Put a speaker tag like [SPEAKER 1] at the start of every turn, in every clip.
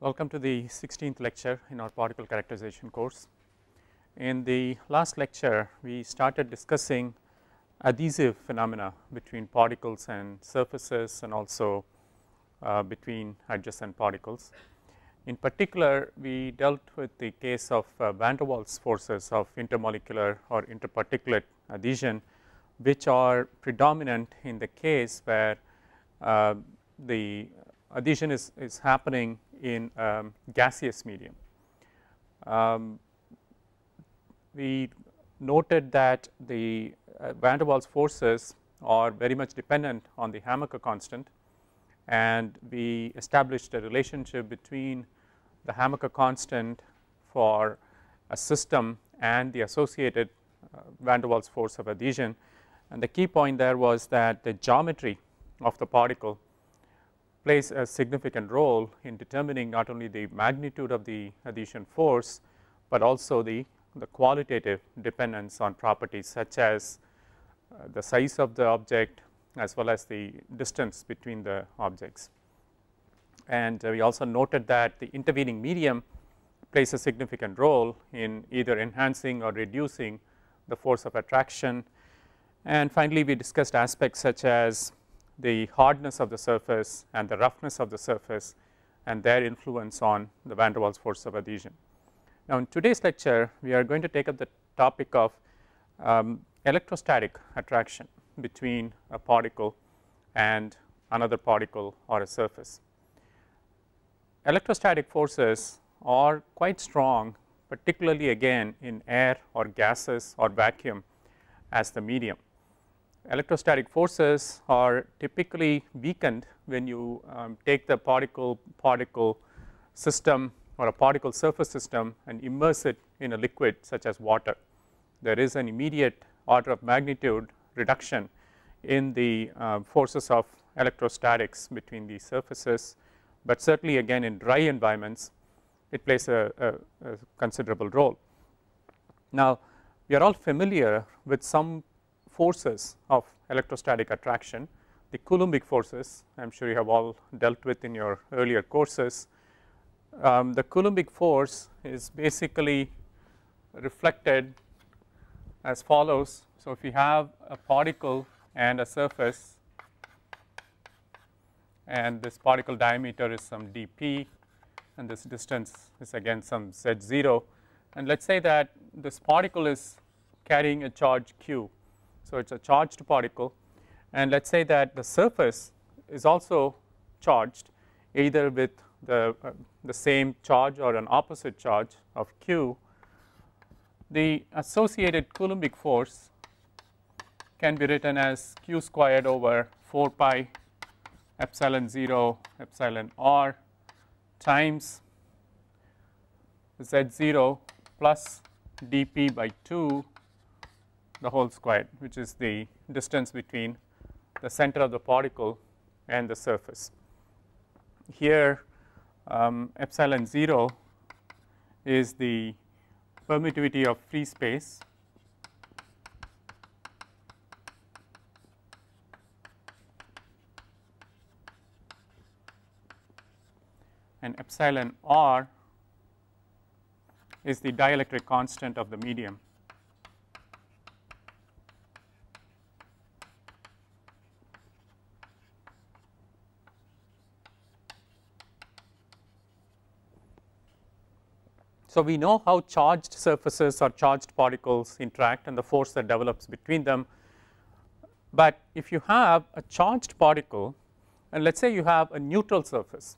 [SPEAKER 1] Welcome to the 16th lecture in our particle characterization course. In the last lecture, we started discussing adhesive phenomena between particles and surfaces and also between adjacent particles. In particular, we dealt with the case of van der Waals forces of intermolecular or interparticulate adhesion, which are predominant in the case where the adhesion is happening in gaseous medium. We noted that the van der Waals forces are very much dependent on the Hammaker constant, and we established a relationship between the Hammaker constant for a system and the associated van der Waals force of adhesion. And the key point there was that the geometry of the particle plays a significant role in determining not only the magnitude of the adhesion force, but also the qualitative dependence on properties such as the size of the object as well as the distance between the objects. And we also noted that the intervening medium plays a significant role in either enhancing or reducing the force of attraction. And finally, we discussed aspects such as the hardness of the surface and the roughness of the surface and their influence on the van der Waals force of adhesion. Now, in today's lecture, we are going to take up the topic of electrostatic attraction between a particle and another particle or a surface. Electrostatic forces are quite strong, particularly again in air or gases or vacuum as the medium. Electrostatic forces are typically weakened when you take the particle system or a particle surface system and immerse it in a liquid such as water. There is an immediate order of magnitude reduction in the forces of electrostatics between these surfaces, but certainly again in dry environments it plays a considerable role. Now, we are all familiar with some forces of electrostatic attraction, the Coulombic forces. I am sure you have all dealt with in your earlier courses. The Coulombic force is basically reflected as follows. So, if you have a particle and a surface, and this particle diameter is some dp, and this distance is again some z0, and let us say that this particle is carrying a charge q. So, it is a charged particle, and let us say that the surface is also charged either with the same charge or an opposite charge of q. The associated Coulombic force can be written as q squared over 4 pi epsilon 0 epsilon r times z0 plus dp by 2 the whole squared, which is the distance between the center of the particle and the surface. Here epsilon 0 is the permittivity of free space, and epsilon r is the dielectric constant of the medium. So, we know how charged surfaces or charged particles interact and the force that develops between them, but if you have a charged particle and let us say you have a neutral surface,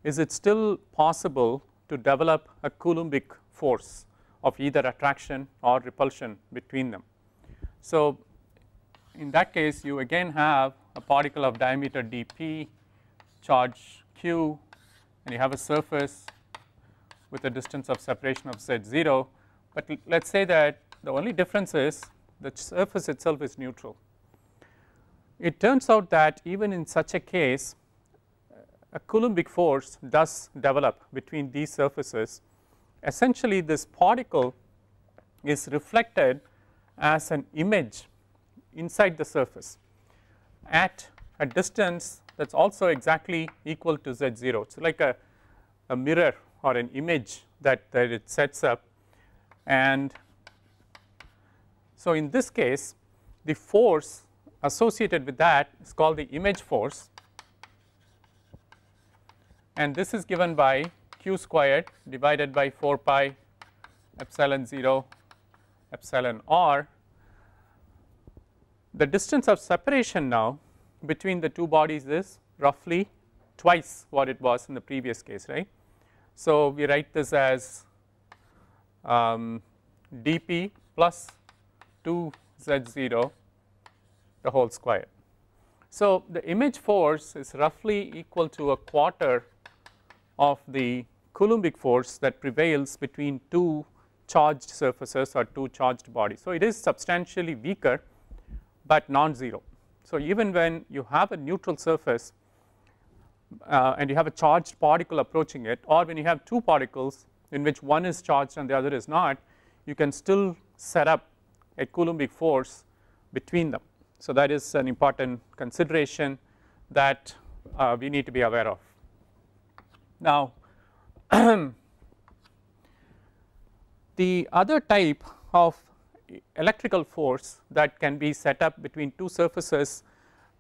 [SPEAKER 1] is it still possible to develop a Coulombic force of either attraction or repulsion between them? So, in that case you again have a particle of diameter dp, charge q, and you have a surface with a distance of separation of z0, but let us say that the only difference is the surface itself is neutral. It turns out that even in such a case a Coulombic force does develop between these surfaces. Essentially this particle is reflected as an image inside the surface at a distance that is also exactly equal to z0. So, like a a mirror or an image that it sets up. And so in this case the force associated with that is called the image force, and this is given by q squared divided by 4 pi epsilon 0 epsilon r. The distance of separation now between the two bodies is roughly twice what it was in the previous case, right. So we write this as dp plus 2z0 the whole square. So the image force is roughly equal to a quarter of the Coulombic force that prevails between two charged surfaces or two charged bodies. So it is substantially weaker but non-zero. So even when you have a neutral surface and you have a charged particle approaching it, or when you have two particles in which one is charged and the other is not, you can still set up a Coulombic force between them. So that is an important consideration that we need to be aware of. Now the other type of electrical force that can be set up between two surfaces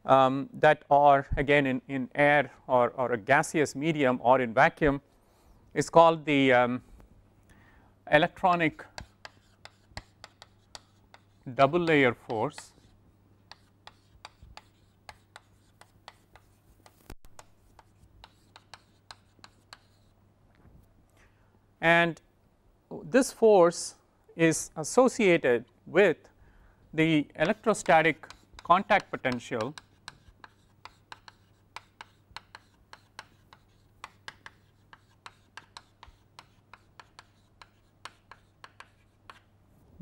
[SPEAKER 1] that are again in air or a gaseous medium or in vacuum is called the electronic double layer force. And this force is associated with the electrostatic contact potential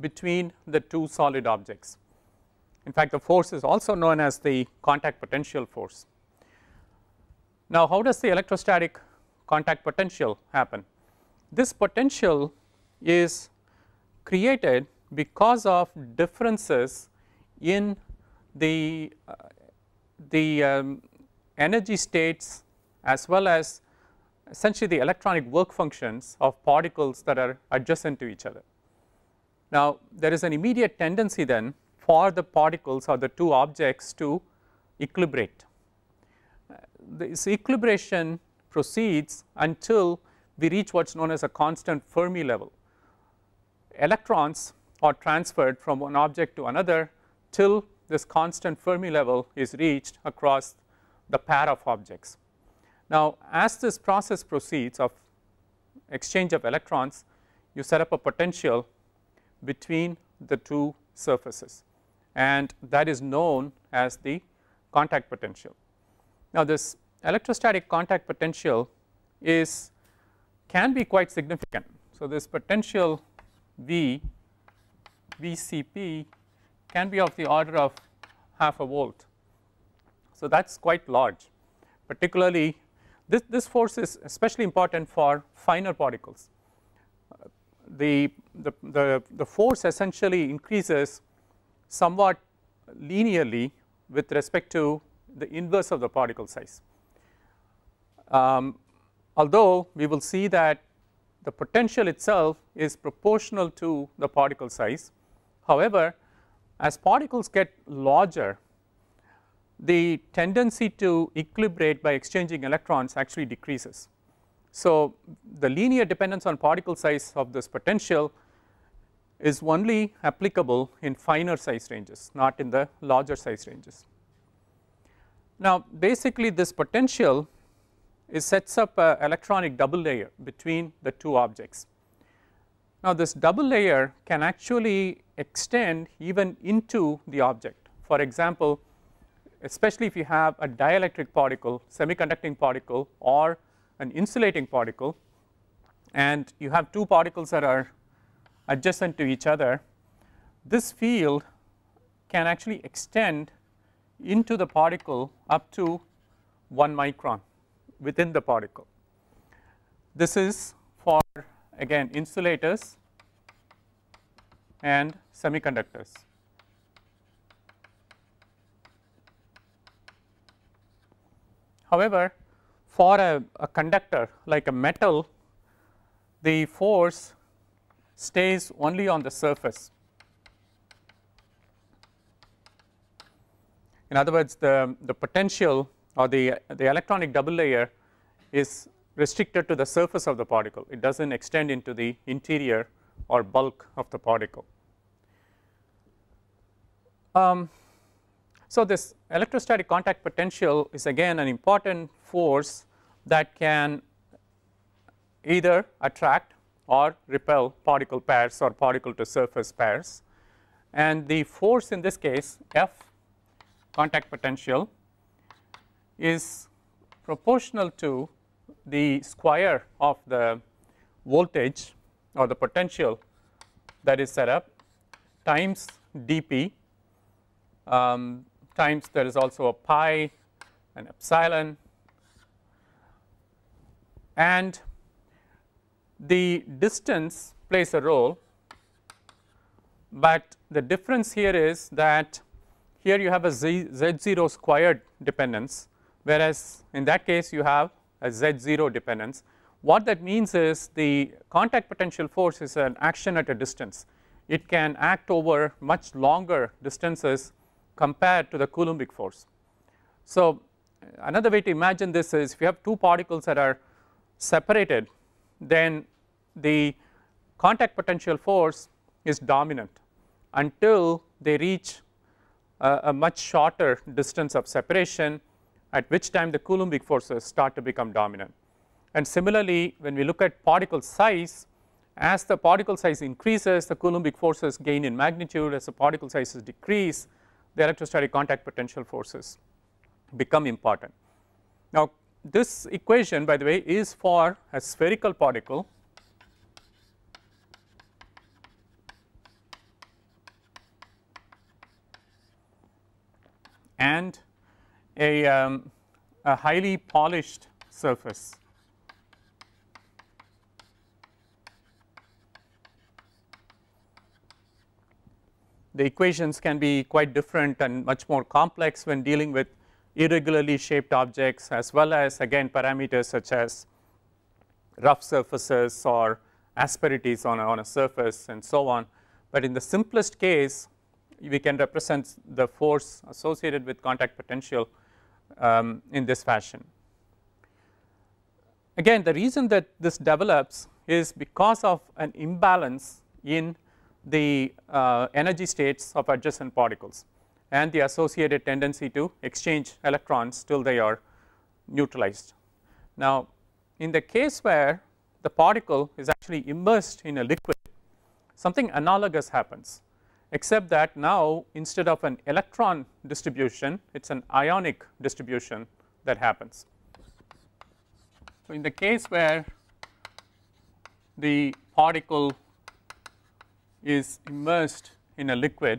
[SPEAKER 1] between the two solid objects. In fact, the force is also known as the contact potential force. Now how does the electrostatic contact potential happen? This potential is created because of differences in the energy states as well as essentially the electronic work functions of particles that are adjacent to each other. Now there is an immediate tendency then for the particles or the two objects to equilibrate. This equilibration proceeds until we reach what is known as a constant Fermi level. Electrons are transferred from one object to another till this constant Fermi level is reached across the pair of objects. Now as this process proceeds of exchange of electrons, you set up a potential between the two surfaces, and that is known as the contact potential. Now this electrostatic contact potential can be quite significant. So this potential VCP can be of the order of half a volt. So that is quite large. Particularly this force is especially important for finer particles. The force essentially increases somewhat linearly with respect to the inverse of the particle size. Although we will see that the potential itself is proportional to the particle size. However, as particles get larger, the tendency to equilibrate by exchanging electrons actually decreases. So the linear dependence on particle size of this potential is only applicable in finer size ranges, not in the larger size ranges. Now basically this potential sets up an electronic double layer between the two objects. Now this double layer can actually extend even into the object. For example, especially if you have a dielectric particle, semiconducting particle, or an insulating particle, and you have two particles that are adjacent to each other, this field can actually extend into the particle up to 1 micron within the particle. This is for again insulators and semiconductors. However, for a conductor like a metal, the force stays only on the surface. In other words, the potential or the electronic double layer is restricted to the surface of the particle. It does not extend into the interior or bulk of the particle. So this electrostatic contact potential is again an important force that can either attract or repel particle pairs or particle to surface pairs, and the force in this case F, contact potential, is proportional to the square of the voltage or the potential that is set up times dP, times there is also a pi and epsilon, and the distance plays a role, but the difference here is that here you have a z0 squared dependence, whereas in that case you have a z0 dependence. What that means is the contact potential force is an action at a distance. It can act over much longer distances compared to the Coulombic force. So another way to imagine this is if you have two particles that are separated, then the contact potential force is dominant until they reach a much shorter distance of separation, at which time the Coulombic forces start to become dominant. And similarly, when we look at particle size, as the particle size increases, the Coulombic forces gain in magnitude. As the particle sizes decrease, the electrostatic contact potential forces become important. Now this equation, by the way, is for a spherical particle and a highly polished surface. The equations can be quite different and much more complex when dealing with irregularly shaped objects, as well as again parameters such as rough surfaces or asperities on a surface and so on. But in the simplest case, we can represent the force associated with contact potential in this fashion. Again, the reason that this develops is because of an imbalance in the energy states of adjacent particles and the associated tendency to exchange electrons till they are neutralized. Now in the case where the particle is actually immersed in a liquid, something analogous happens, except that now instead of an electron distribution, it is an ionic distribution that happens. So in the case where the particle is immersed in a liquid,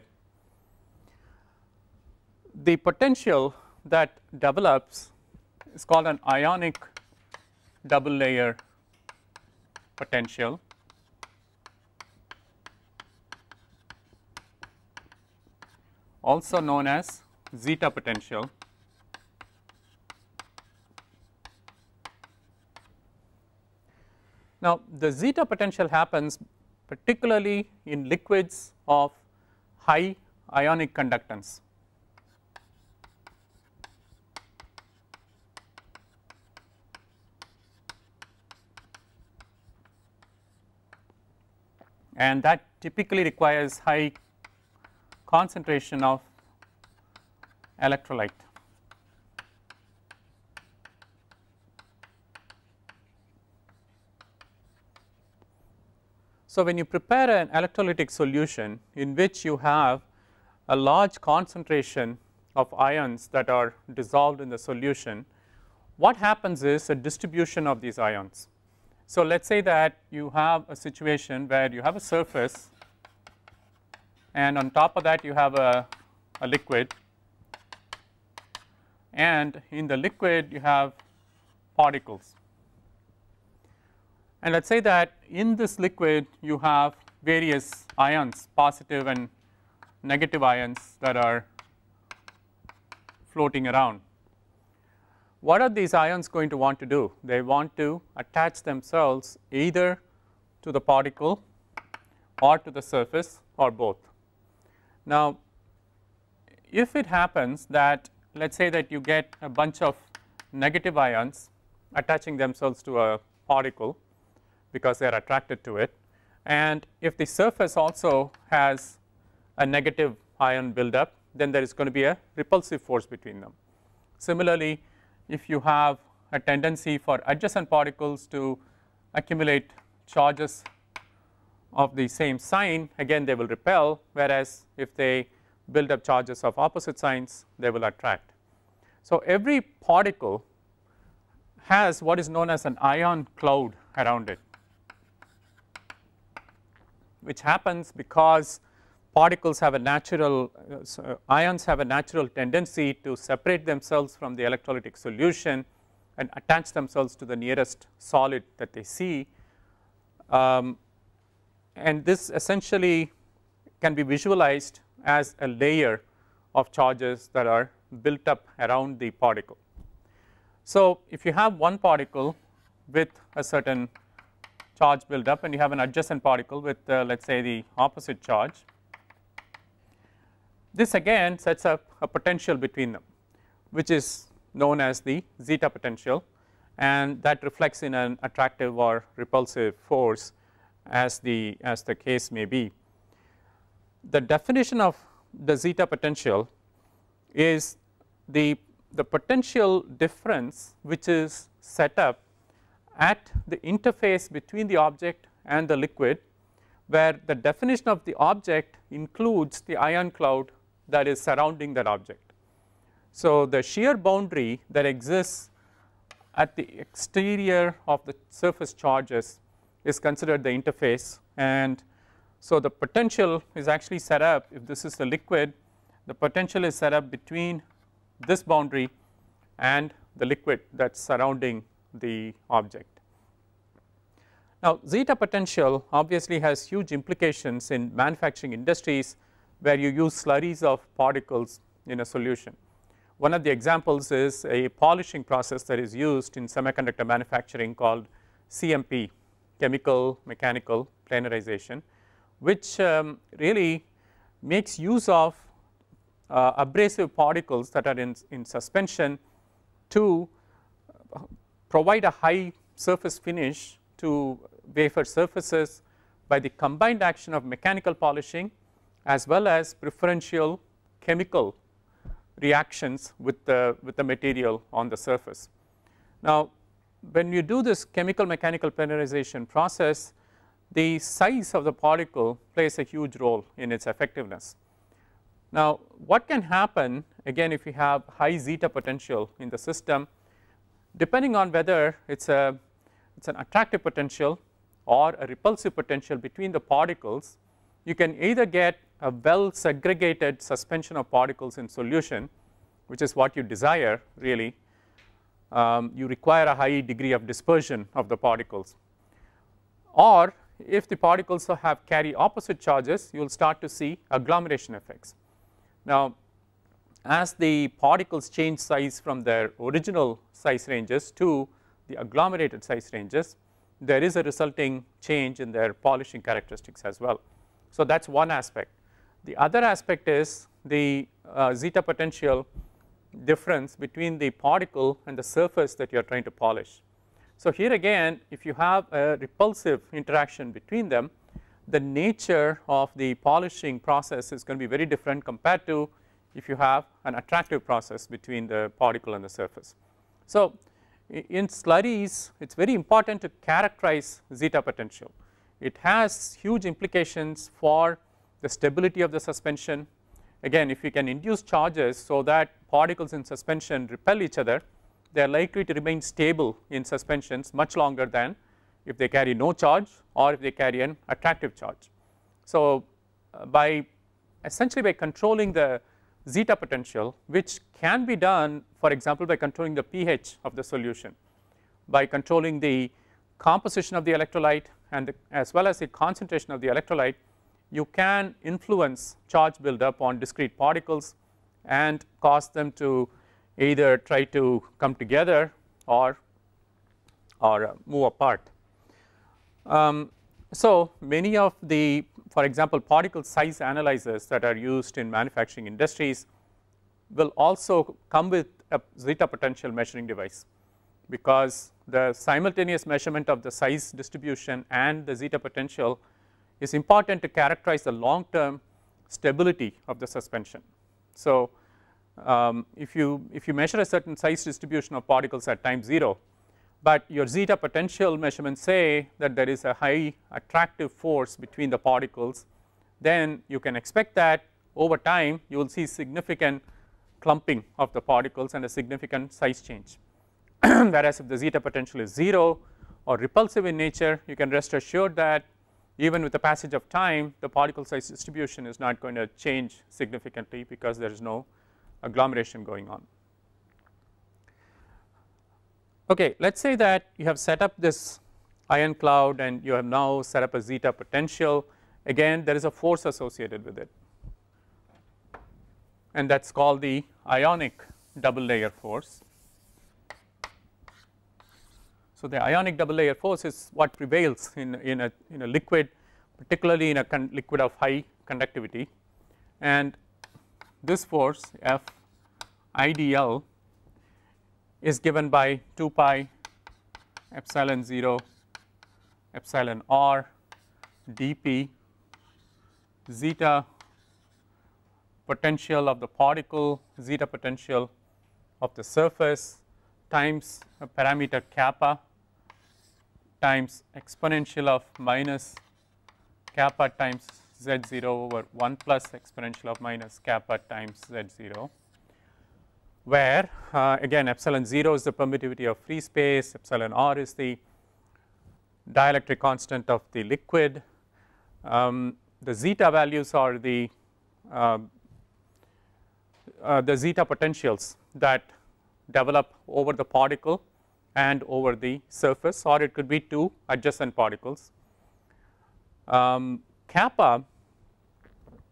[SPEAKER 1] the potential that develops is called an ionic double layer potential, also known as zeta potential. Now the zeta potential happens particularly in liquids of high ionic conductance. And that typically requires high concentration of electrolyte. So when you prepare an electrolytic solution in which you have a large concentration of ions that are dissolved in the solution, what happens is a distribution of these ions. So let us say that you have a situation where you have a surface and on top of that you have a liquid, and in the liquid you have particles. And let us say that in this liquid you have various ions, positive and negative ions that are floating around. what are these ions going to want to do? They want to attach themselves either to the particle or to the surface or both. Now, if it happens that, let us say that you get a bunch of negative ions attaching themselves to a particle because they are attracted to it, and if the surface also has a negative ion buildup, then there is going to be a repulsive force between them. Similarly, if you have a tendency for adjacent particles to accumulate charges of the same sign, again they will repel, whereas if they build up charges of opposite signs, they will attract. So, every particle has what is known as an ion cloud around it, which happens because particles have a natural ions have a natural tendency to separate themselves from the electrolytic solution and attach themselves to the nearest solid that they see, and this essentially can be visualized as a layer of charges that are built up around the particle. So, if you have one particle with a certain charge buildup and you have an adjacent particle with let us say the opposite charge, this again sets up a potential between them, which is known as the zeta potential, and that reflects in an attractive or repulsive force as the case may be. The definition of the zeta potential is the potential difference which is set up at the interface between the object and the liquid, where the definition of the object includes the ion cloud that is surrounding that object. So, the shear boundary that exists at the exterior of the surface charges is considered the interface, and so the potential is actually set up, if this is a liquid, the potential is set up between this boundary and the liquid that is surrounding the object. Now, zeta potential obviously has huge implications in manufacturing industries where you use slurries of particles in a solution. One of the examples is a polishing process that is used in semiconductor manufacturing called CMP, chemical mechanical planarization, which really makes use of abrasive particles that are in suspension to provide a high surface finish to wafer surfaces by the combined action of mechanical polishing as well as preferential chemical reactions with the material on the surface. Now, when you do this chemical mechanical planarization process, the size of the particle plays a huge role in its effectiveness. Now, what can happen again if you have high zeta potential in the system, depending on whether it's an attractive potential or a repulsive potential between the particles, you can either get a well segregated suspension of particles in solution, which is what you desire really. You require a high degree of dispersion of the particles, or if the particles carry opposite charges, you will start to see agglomeration effects. Now, as the particles change size from their original size ranges to the agglomerated size ranges, there is a resulting change in their polishing characteristics as well. So, that is one aspect. The other aspect is the zeta potential difference between the particle and the surface that you are trying to polish. So, here again, if you have a repulsive interaction between them, the nature of the polishing process is going to be very different compared to if you have an attractive process between the particle and the surface. So, in slurries, it is very important to characterize zeta potential. It has huge implications for the stability of the suspension. Again, if you can induce charges so that particles in suspension repel each other, they are likely to remain stable in suspensions much longer than if they carry no charge or if they carry an attractive charge. So, essentially by controlling the zeta potential, which can be done for example by controlling the pH of the solution, by controlling the composition of the electrolyte and as well as the concentration of the electrolyte, you can influence charge buildup on discrete particles and cause them to either try to come together or move apart. So many of the, for example, particle size analyzers that are used in manufacturing industries will also come with a zeta potential measuring device, because the simultaneous measurement of the size distribution and the zeta potential is important to characterize the long term stability of the suspension. So if you measure a certain size distribution of particles at time 0, but your zeta potential measurements say that there is a high attractive force between the particles, then you can expect that over time you will see significant clumping of the particles and a significant size change. Whereas if the zeta potential is 0 or repulsive in nature, you can rest assured that even with the passage of time, the particle size distribution is not going to change significantly, because there is no agglomeration going on. Okay, let us say that you have set up this ion cloud and you have now set up a zeta potential. Again, there is a force associated with it, and that is called the ionic double layer force. So the ionic double layer force is what prevails in a liquid, particularly in a liquid of high conductivity, and this force F IDL is given by 2 pi epsilon 0 epsilon r dp zeta potential of the particle, zeta potential of the surface, times a parameter kappa times exponential of minus kappa times z0 over 1 plus exponential of minus kappa times z0, where again epsilon 0 is the permittivity of free space, epsilon r is the dielectric constant of the liquid. The zeta values are the zeta potentials that develop over the particle and over the surface, or it could be two adjacent particles. Kappa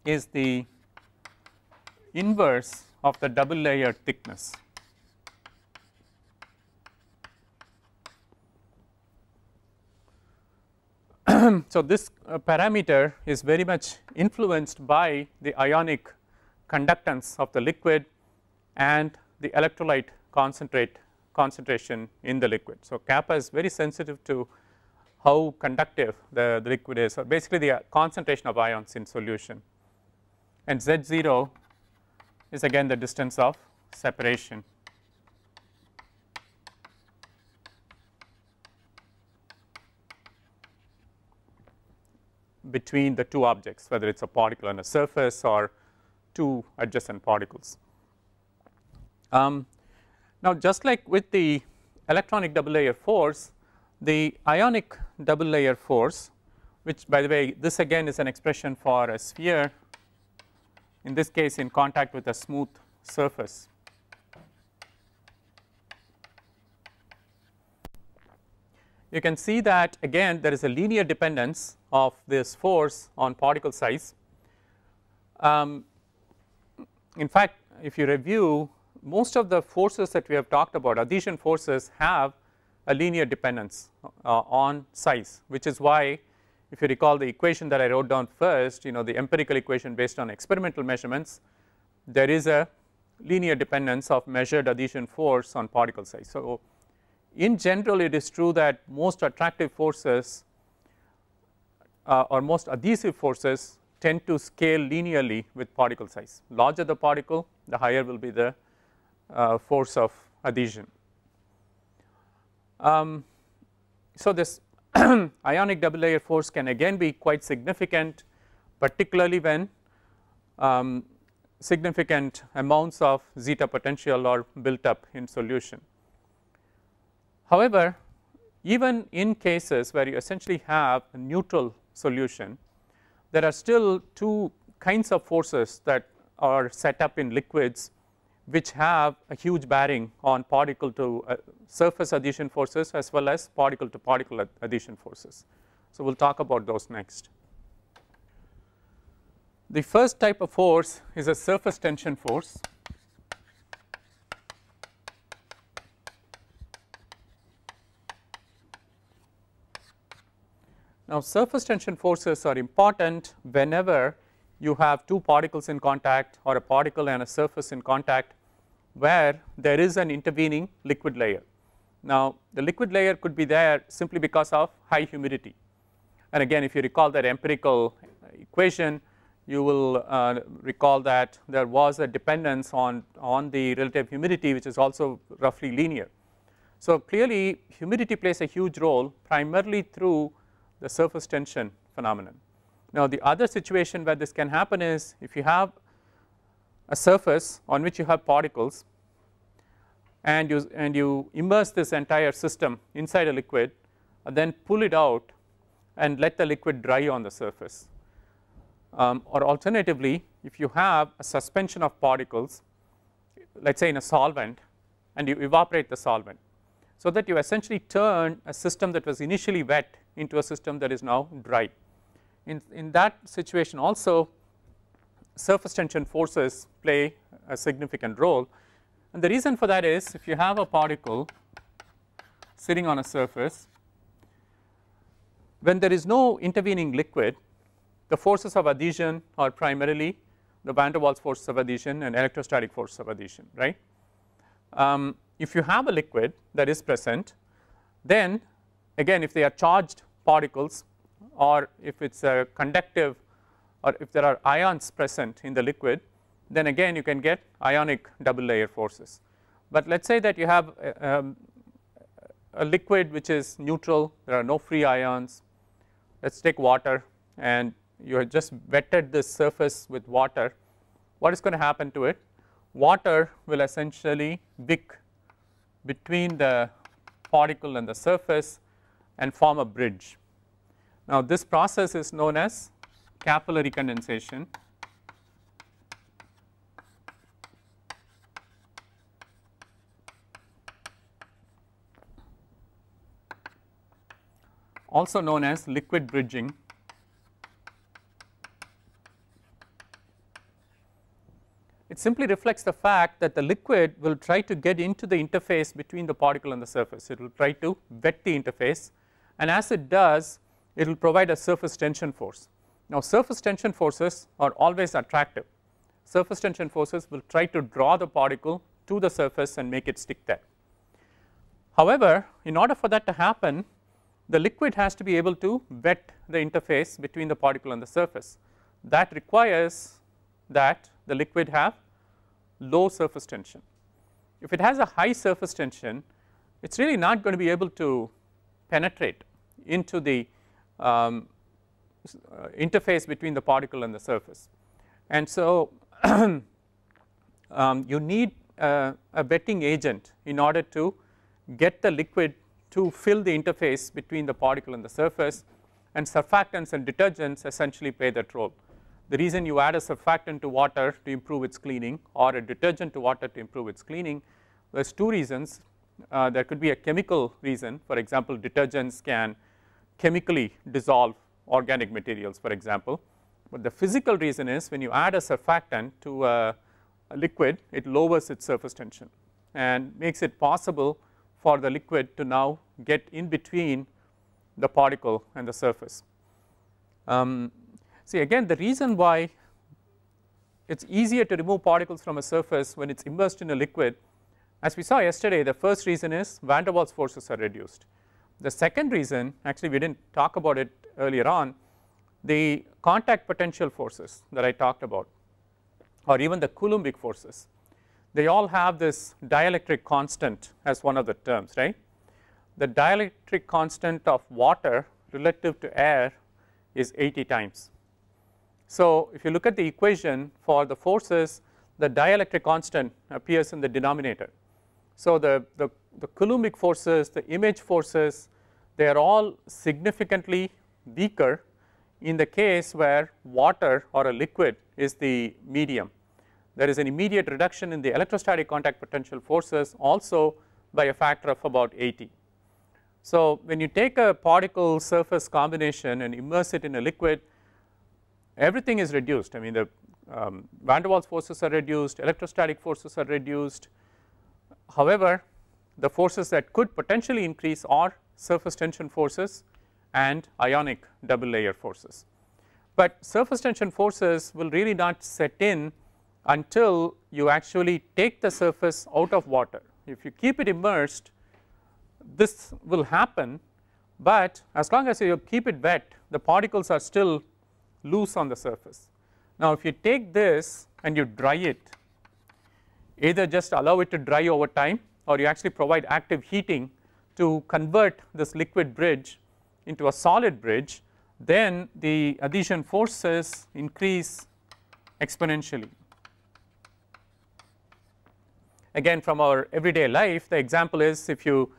[SPEAKER 1] is the inverse of the double layer thickness. So this parameter is very much influenced by the ionic conductance of the liquid and the electrolyte concentration in the liquid. So kappa is very sensitive to how conductive the liquid is, or basically the concentration of ions in solution, and z0 is again the distance of separation. Between the two objects, whether it is a particle on a surface or two adjacent particles. Now just like with the electronic double layer force, the ionic double layer force, which by the way this again is an expression for a sphere, in this case in contact with a smooth surface. You can see that again there is a linear dependence of this force on particle size. In fact, if you review, most of the forces that we have talked about, adhesion forces, have a linear dependence on size, which is why if you recall the equation that I wrote down first, the empirical equation based on experimental measurements, there is a linear dependence of measured adhesion force on particle size. So in general it is true that most attractive forces or most adhesive forces tend to scale linearly with particle size. Larger the particle, the higher will be the force of adhesion. So this ionic double layer force can again be quite significant, particularly when significant amounts of zeta potential are built up in solution. However, even in cases where you essentially have a neutral solution, there are still two kinds of forces that are set up in liquids which have a huge bearing on particle to surface adhesion forces as well as particle to particle adhesion forces. So we will talk about those next. The first type of force is a surface tension force. Now surface tension forces are important whenever you have two particles in contact or a particle and a surface in contact where there is an intervening liquid layer. Now the liquid layer could be there simply because of high humidity, and again if you recall that empirical equation, you will recall that there was a dependence on the relative humidity, which is also roughly linear. So clearly humidity plays a huge role primarily through the surface tension phenomenon. Now the other situation where this can happen is if you have a surface on which you have particles and you immerse this entire system inside a liquid and then pull it out and let the liquid dry on the surface. Or alternatively, if you have a suspension of particles, let us say in a solvent, and you evaporate the solvent, so that you essentially turn a system that was initially wet into a system that is now dry. In that situation also surface tension forces play a significant role, and the reason for that is if you have a particle sitting on a surface, when there is no intervening liquid, the forces of adhesion are primarily the van der Waals forces of adhesion and electrostatic forces of adhesion, right. If you have a liquid that is present, then again if they are charged particles or if it is a conductive or if there are ions present in the liquid, then again you can get ionic double layer forces. But let us say that you have a liquid which is neutral, there are no free ions. Let us take water and you have just wetted this surface with water. What is going to happen to it? Water will essentially wick between the particle and the surface and form a bridge. Now this process is known as capillary condensation. Also known as liquid bridging. It simply reflects the fact that the liquid will try to get into the interface between the particle and the surface. It will try to wet the interface, and as it does, it will provide a surface tension force. Now surface tension forces are always attractive. Surface tension forces will try to draw the particle to the surface and make it stick there. However, in order for that to happen, the liquid has to be able to wet the interface between the particle and the surface. That requires that the liquid have low surface tension. If it has a high surface tension, it is really not going to be able to penetrate into the interface between the particle and the surface. And so you need a wetting agent in order to get the liquid to fill the interface between the particle and the surface, and surfactants and detergents essentially play that role. The reason you add a surfactant to water to improve its cleaning or a detergent to water to improve its cleaning, there is two reasons. There could be a chemical reason. For example, detergents can chemically dissolve organic materials, for example, but the physical reason is when you add a surfactant to a liquid, it lowers its surface tension and makes it possible for the liquid to now get in between the particle and the surface. See again, the reason why it is easier to remove particles from a surface when it is immersed in a liquid, as we saw yesterday, the first reason is van der Waals forces are reduced. The second reason, actually we did not talk about it earlier on, the contact potential forces that I talked about, or even the Coulombic forces, they all have this dielectric constant as one of the terms, right. The dielectric constant of water relative to air is 80 times. So if you look at the equation for the forces, the dielectric constant appears in the denominator. So the Coulombic forces, the image forces, they are all significantly weaker in the case where water or a liquid is the medium. There is an immediate reduction in the electrostatic contact potential forces also by a factor of about 80. So when you take a particle surface combination and immerse it in a liquid, everything is reduced. I mean the van der Waals forces are reduced, electrostatic forces are reduced. However, the forces that could potentially increase are surface tension forces and ionic double layer forces. But surface tension forces will really not set in until you actually take the surface out of water. If you keep it immersed, this will happen, but as long as you keep it wet, the particles are still loose on the surface. Now if you take this and you dry it, either just allow it to dry over time, or you actually provide active heating to convert this liquid bridge into a solid bridge, then the adhesion forces increase exponentially. Again, from our everyday life, the example is if you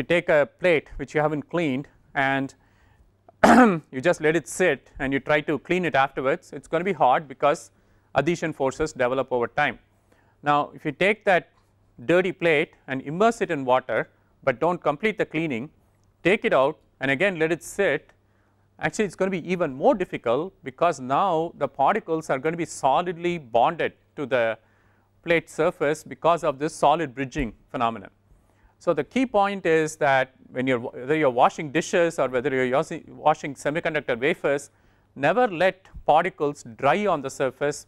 [SPEAKER 1] take a plate which you haven't cleaned and you just let it sit and you try to clean it afterwards, it's going to be hard because adhesion forces develop over time. Now if you take that dirty plate and immerse it in water but don't complete the cleaning, take it out and again let it sit, actually it's going to be even more difficult because now the particles are going to be solidly bonded to the plate surface because of this solid bridging phenomenon. So the key point is that when whether you're washing dishes or whether you're washing semiconductor wafers, never let particles dry on the surface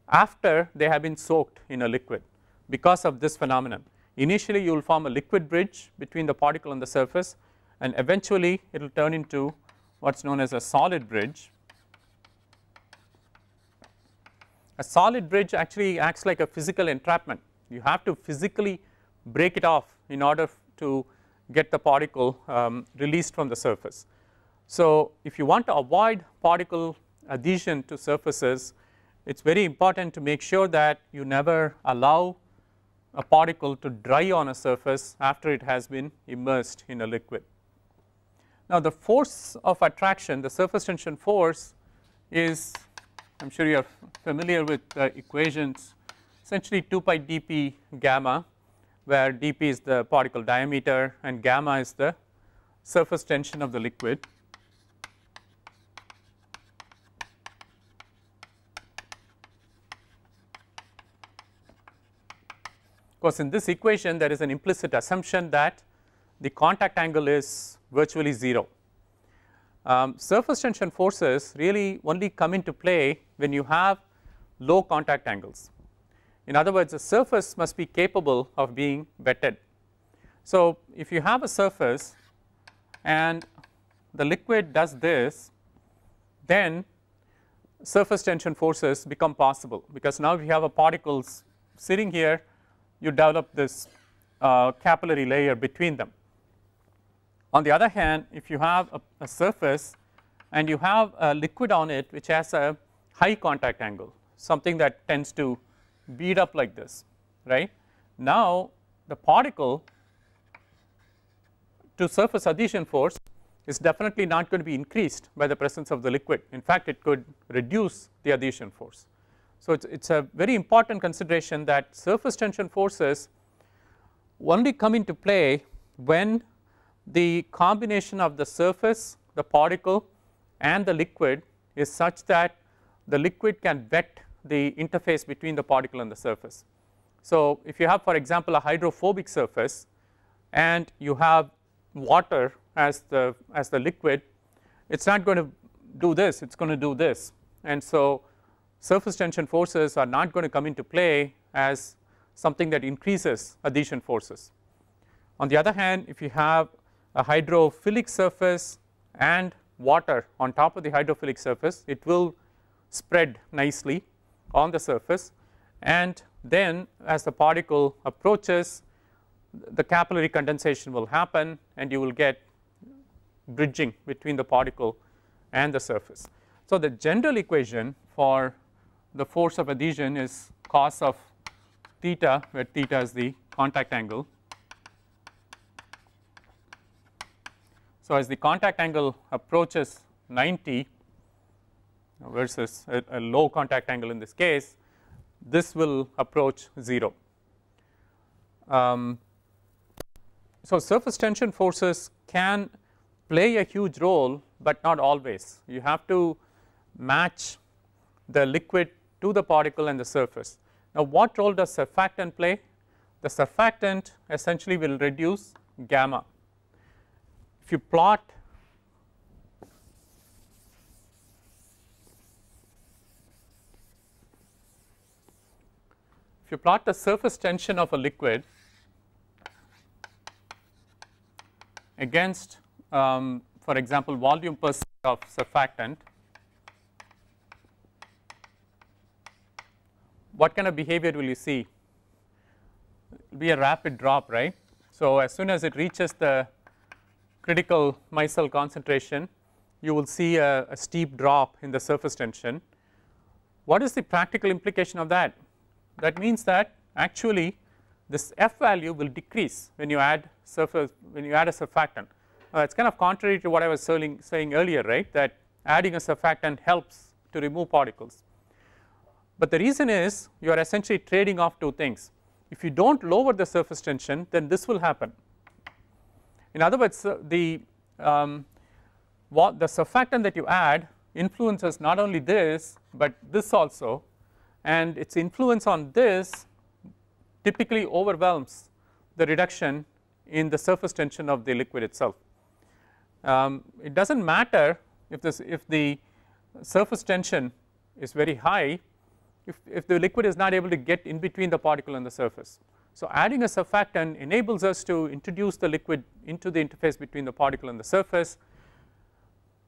[SPEAKER 1] after they have been soaked in a liquid because of this phenomenon. Initially you will form a liquid bridge between the particle and the surface, and eventually it will turn into what's known as a solid bridge. A solid bridge actually acts like a physical entrapment. You have to physically break it off in order to get the particle released from the surface. So if you want to avoid particle adhesion to surfaces, it's very important to make sure that you never allow a particle to dry on a surface after it has been immersed in a liquid. Now the force of attraction, the surface tension force, is, I'm sure you are familiar with the equations, essentially 2 pi dp gamma, where dp is the particle diameter and gamma is the surface tension of the liquid. Of course in this equation there is an implicit assumption that the contact angle is virtually 0. Surface tension forces really only come into play when you have low contact angles. In other words, the surface must be capable of being wetted. So if you have a surface and the liquid does this, then surface tension forces become possible, because now if you have a particles sitting here, you develop this capillary layer between them. On the other hand, if you have a surface and you have a liquid on it which has a high contact angle, something that tends to bead up like this, right? Now the particle to surface adhesion force is definitely not going to be increased by the presence of the liquid. In fact, it could reduce the adhesion force. So it's a very important consideration that surface tension forces only come into play when the combination of the surface, the particle and the liquid is such that the liquid can wet the interface between the particle and the surface. So if you have, for example, a hydrophobic surface and you have water as the liquid, it's not going to do this, it's going to do this, and so surface tension forces are not going to come into play as something that increases adhesion forces. On the other hand, if you have a hydrophilic surface and water on top of the hydrophilic surface, it will spread nicely on the surface, and then as the particle approaches, the capillary condensation will happen and you will get bridging between the particle and the surface. So the general equation for the force of adhesion is cos of theta, where theta is the contact angle. So as the contact angle approaches 90 versus a low contact angle in this case, this will approach 0. So surface tension forces can play a huge role, but not always. You have to match the liquid to the particle and the surface. Now what role does surfactant play? The surfactant essentially will reduce gamma. If you plot if you plot the surface tension of a liquid against for example volume % of surfactant, what kind of behavior will you see? It will be a rapid drop, right. So as soon as it reaches the critical micelle concentration, you will see a steep drop in the surface tension. What is the practical implication of that? That means that actually this F value will decrease when you add a surfactant. It's kind of contrary to what I was saying earlier, right, that adding a surfactant helps to remove particles. But the reason is you are essentially trading off two things. If you don't lower the surface tension, then this will happen. In other words, the surfactant that you add influences not only this but this also, and its influence on this typically overwhelms the reduction in the surface tension of the liquid itself. It does not matter if the surface tension is very high if the liquid is not able to get in between the particle and the surface. So adding a surfactant enables us to introduce the liquid into the interface between the particle and the surface,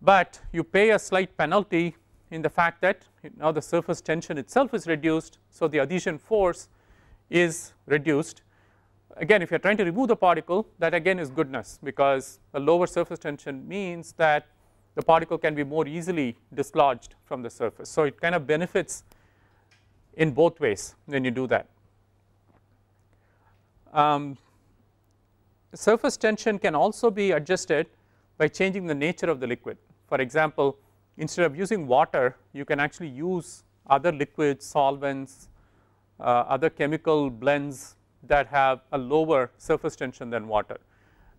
[SPEAKER 1] but you pay a slight penalty in the fact that now the surface tension itself is reduced, so the adhesion force is reduced. Again, if you are trying to remove the particle, that again is goodness, because a lower surface tension means that the particle can be more easily dislodged from the surface. So it kind of benefits in both ways when you do that. Surface tension can also be adjusted by changing the nature of the liquid. For example, instead of using water, you can actually use other liquids, solvents, other chemical blends that have a lower surface tension than water.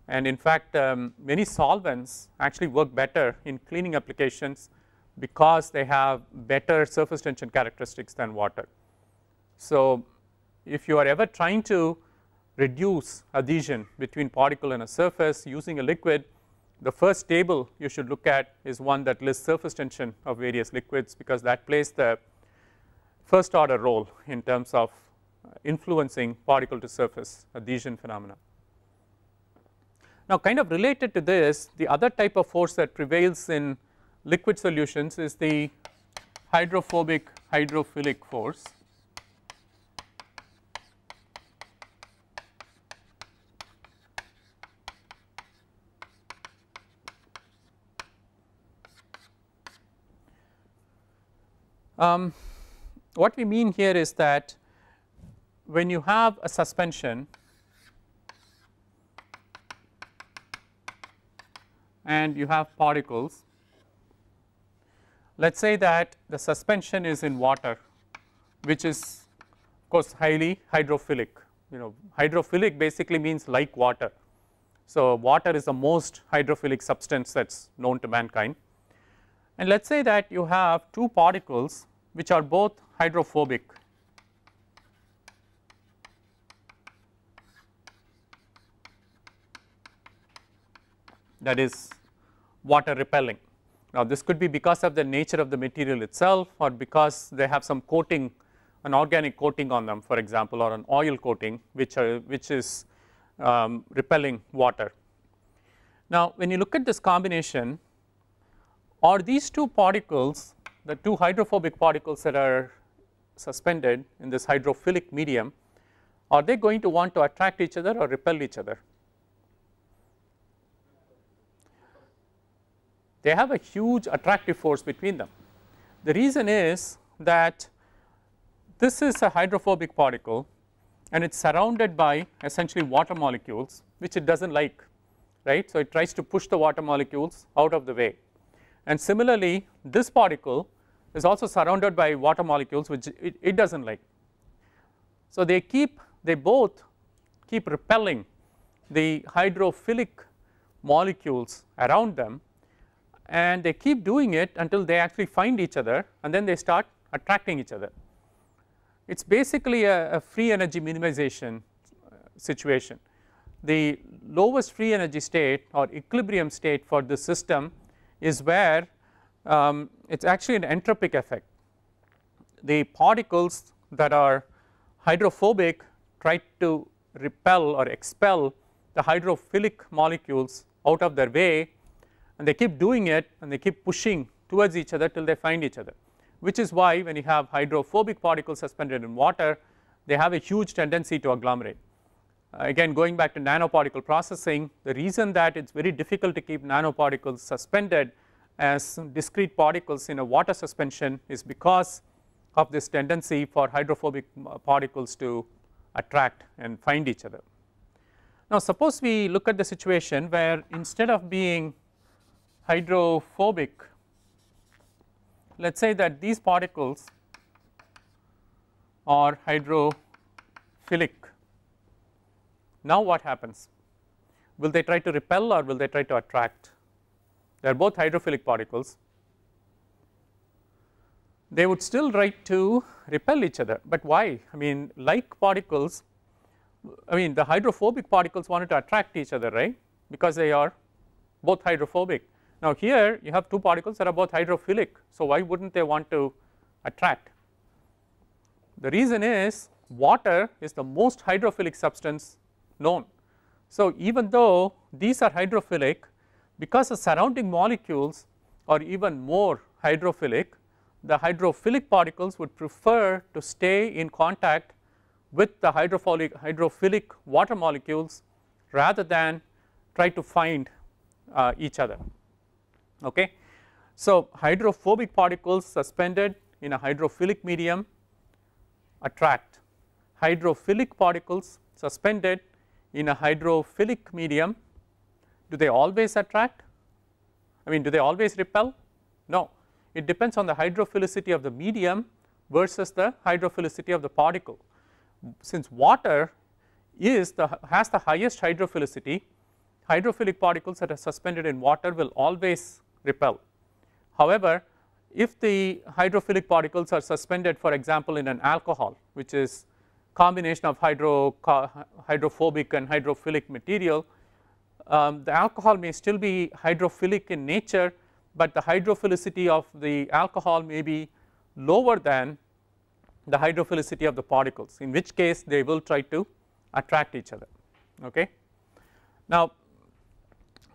[SPEAKER 1] And in fact, many solvents actually work better in cleaning applications because they have better surface tension characteristics than water. So if you are ever trying to reduce adhesion between particle and a surface using a liquid, the first table you should look at is one that lists surface tension of various liquids, because that plays the first order role in terms of influencing particle to surface adhesion phenomena. Now kind of related to this, the other type of force that prevails in liquid solutions is the hydrophobic hydrophilic force. What we mean here is that when you have a suspension and you have particles, let us say that the suspension is in water, which is of course highly hydrophilic. Hydrophilic basically means like water. So water is the most hydrophilic substance that is known to mankind. And let us say that you have two particles which are both hydrophobic. That is water repelling. Now this could be because of the nature of the material itself, or because they have some coating, an organic coating on them, for example, or an oil coating which is repelling water. Now when you look at this combination, are these two particles, the two hydrophobic particles that are suspended in this hydrophilic medium, are they going to want to attract each other or repel each other? They have a huge attractive force between them. The reason is that this is a hydrophobic particle and it is surrounded by essentially water molecules which it does not like, right. So it tries to push the water molecules out of the way. And similarly, this particle is also surrounded by water molecules which it does not like. So they both keep repelling the hydrophilic molecules around them, and they keep doing it until they actually find each other, and then they start attracting each other. It is basically a free energy minimization situation. The lowest free energy state or equilibrium state for this system is where it is actually an entropic effect. The particles that are hydrophobic try to repel or expel the hydrophilic molecules out of their way, and they keep doing it and they keep pushing towards each other till they find each other, which is why when you have hydrophobic particles suspended in water, they have a huge tendency to agglomerate. Again, going back to nanoparticle processing, the reason that it is very difficult to keep nanoparticles suspended as discrete particles in a water suspension is because of this tendency for hydrophobic particles to attract and find each other. Now suppose we look at the situation where instead of being hydrophobic, let us say that these particles are hydrophilic. Now what happens? Will they try to repel or will they try to attract? They are both hydrophilic particles. They would still try to repel each other, but why? I mean, like particles, I mean the hydrophobic particles wanted to attract each other, right, because they are both hydrophobic. Now here you have two particles that are both hydrophilic, so why wouldn't they want to attract? The reason is water is the most hydrophilic substance known. So even though these are hydrophilic, because the surrounding molecules are even more hydrophilic, the hydrophilic particles would prefer to stay in contact with the hydrophilic water molecules rather than try to find each other. Okay. So hydrophobic particles suspended in a hydrophilic medium attract. Hydrophilic particles suspended in a hydrophilic medium, do they always attract? I mean, do they always repel? No, it depends on the hydrophilicity of the medium versus the hydrophilicity of the particle. Since water has the highest hydrophilicity, hydrophilic particles that are suspended in water will always repel. However, if the hydrophilic particles are suspended, for example, in an alcohol, which is combination of hydrophobic and hydrophilic material, the alcohol may still be hydrophilic in nature, but the hydrophilicity of the alcohol may be lower than the hydrophilicity of the particles, in which case they will try to attract each other. Okay. Now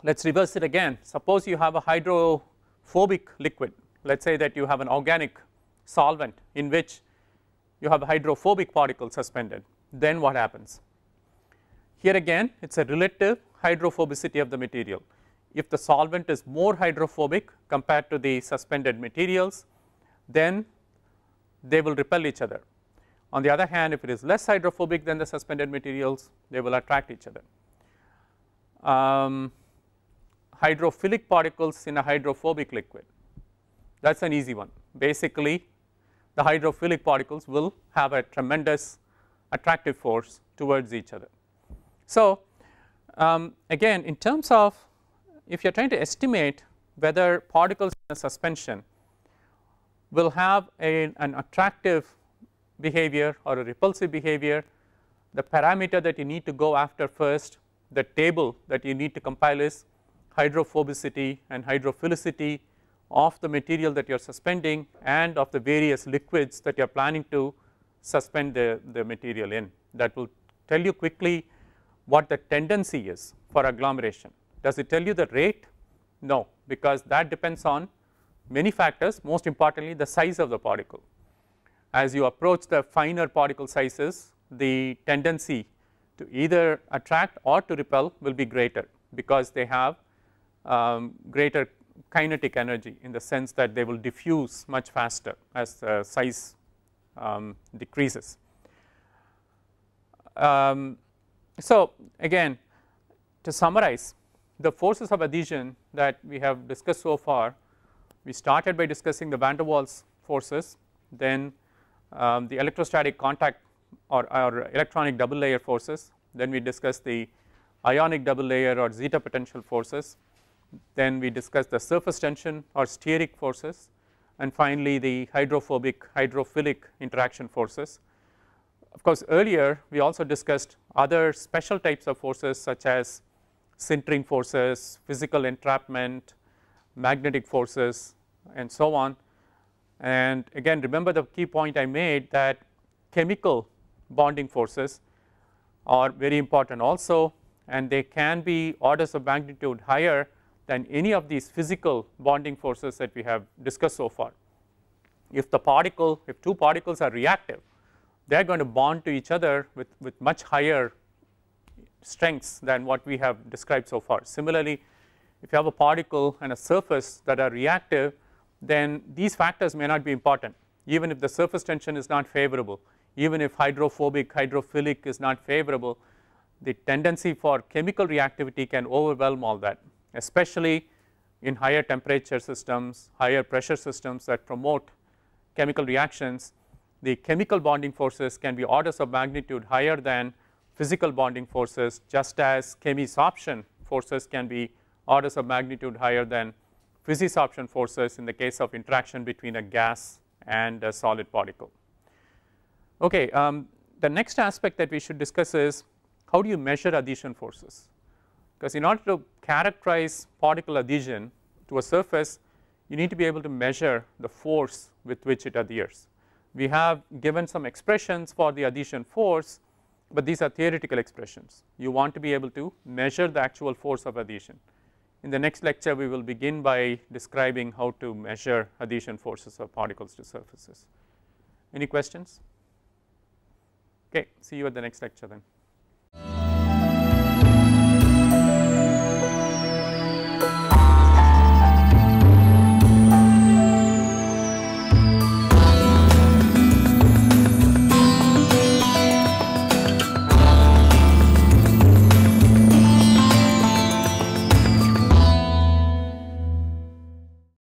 [SPEAKER 1] let us reverse it again. Suppose you have a hydrophobic liquid, let us say that you have an organic solvent in which you have a hydrophobic particle suspended, then what happens? Here again it is a relative hydrophobicity of the material. If the solvent is more hydrophobic compared to the suspended materials, then they will repel each other. On the other hand, if it is less hydrophobic than the suspended materials, they will attract each other. Hydrophilic particles in a hydrophobic liquid, that is an easy one. Basically the hydrophilic particles will have a tremendous attractive force towards each other. So again, in terms of if you are trying to estimate whether particles in a suspension will have an attractive behavior or a repulsive behavior, the parameter that you need to go after first, the table that you need to compile is hydrophobicity and hydrophilicity of the material that you are suspending and of the various liquids that you are planning to suspend the material in. That will tell you quickly what the tendency is for agglomeration. Does it tell you the rate? No, because that depends on many factors, most importantly the size of the particle. As you approach the finer particle sizes, the tendency to either attract or to repel will be greater because they have greater kinetic energy, in the sense that they will diffuse much faster as the size decreases. So again, to summarize, the forces of adhesion that we have discussed so far, we started by discussing the van der Waals forces, then the electrostatic contact or electronic double layer forces, then we discussed the ionic double layer or zeta potential forces, then we discussed the surface tension or steric forces, and finally the hydrophobic hydrophilic interaction forces. Of course, earlier we also discussed other special types of forces such as sintering forces, physical entrapment, magnetic forces, and so on. And again, remember the key point I made, that chemical bonding forces are very important also, and they can be orders of magnitude higher than any of these physical bonding forces that we have discussed so far. If two particles are reactive, they are going to bond to each other with much higher strengths than what we have described so far. Similarly, if you have a particle and a surface that are reactive, then these factors may not be important, even if the surface tension is not favorable, even if hydrophobic, hydrophilic is not favorable, the tendency for chemical reactivity can overwhelm all that, especially in higher temperature systems, higher pressure systems that promote chemical reactions. The chemical bonding forces can be orders of magnitude higher than physical bonding forces, just as chemisorption forces can be orders of magnitude higher than physisorption forces in the case of interaction between a gas and a solid particle. Okay, the next aspect that we should discuss is how do you measure adhesion forces? Because in order to characterize particle adhesion to a surface, you need to be able to measure the force with which it adheres. We have given some expressions for the adhesion force, but these are theoretical expressions. You want to be able to measure the actual force of adhesion. In the next lecture, we will begin by describing how to measure adhesion forces of particles to surfaces. Any questions? Okay, see you at the next lecture then.